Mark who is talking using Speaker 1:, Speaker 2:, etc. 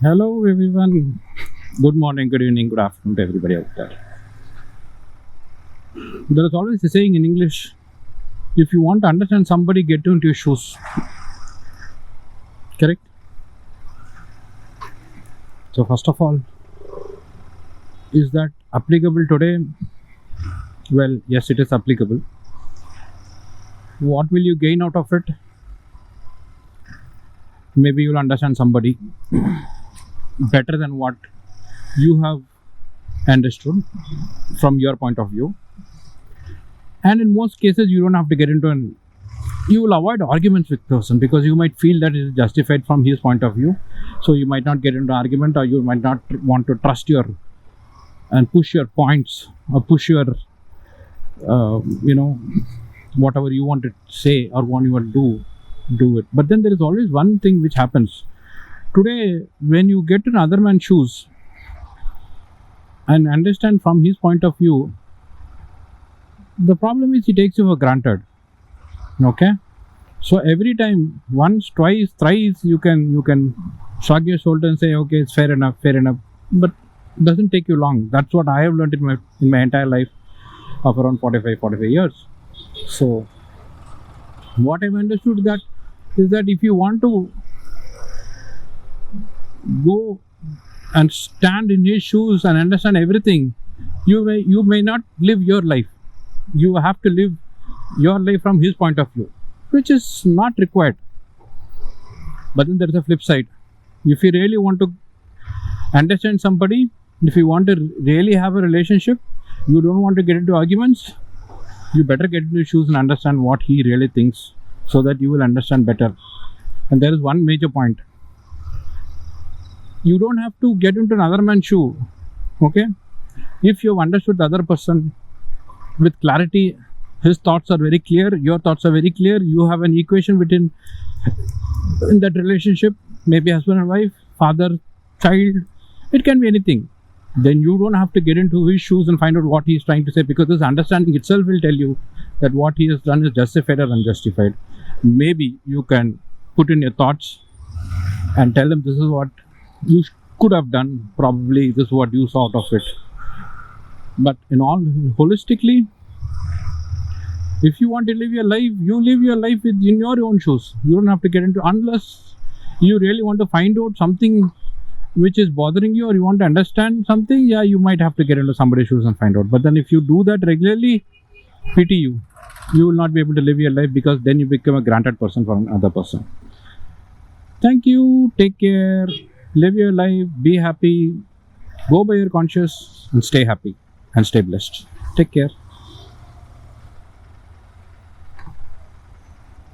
Speaker 1: Hello, everyone. Good morning, good evening, good afternoon to everybody out there. There is always a saying in English, if you want to understand somebody, get into your shoes. Correct? So, first of all, is that applicable today? Well, yes, it is applicable. What will you gain out of it? Maybe you'll understand somebody better than what you have understood from your point of view. And in most cases, you don't have to get into an you will avoid arguments with person because you might feel that it is justified from his point of view, so you might not get into argument, or you might not want to trust your and push your points, or push your whatever you want to say or what you want to do it. But then there is always one thing which happens today: when you get in other man's shoes and understand from his point of view, the problem is he takes you for granted. Okay, so every time, once, twice, thrice, you can shrug your shoulder and say, okay, it's fair enough, but it doesn't take you long. That's what I have learned in my entire life of around 45 years. So what I've understood that is that if you want to go and stand in his shoes and understand everything, you may not live your life. You have to live your life from his point of view, which is not required. But then there is a flip side. If you really want to understand somebody, if you want to really have a relationship, you don't want to get into arguments, you better get into his shoes and understand what he really thinks, so that you will understand better. And there is one major point: you don't have to get into another man's shoe. Okay, if you've understood the other person with clarity, his thoughts are very clear, your thoughts are very clear, you have an equation within in that relationship, maybe husband and wife, father, child, it can be anything. Then you don't have to get into his shoes and find out what he's trying to say, because this understanding itself will tell you that what he has done is justified or unjustified. Maybe you can put in your thoughts and tell them, this is what you could have done, probably this is what you saw out of it. But in all, holistically, if you want to live your life, you live your life in your own shoes. You don't have to get into, unless you really want to find out something which is bothering you, or you want to understand something, yeah, you might have to get into somebody's shoes and find out. But then if you do that regularly, pity you. You will not be able to live your life, because then you become a granted person for another person. Thank you. Take care. Live your life. Be happy. Go by your conscience and stay happy and stay blessed. Take care.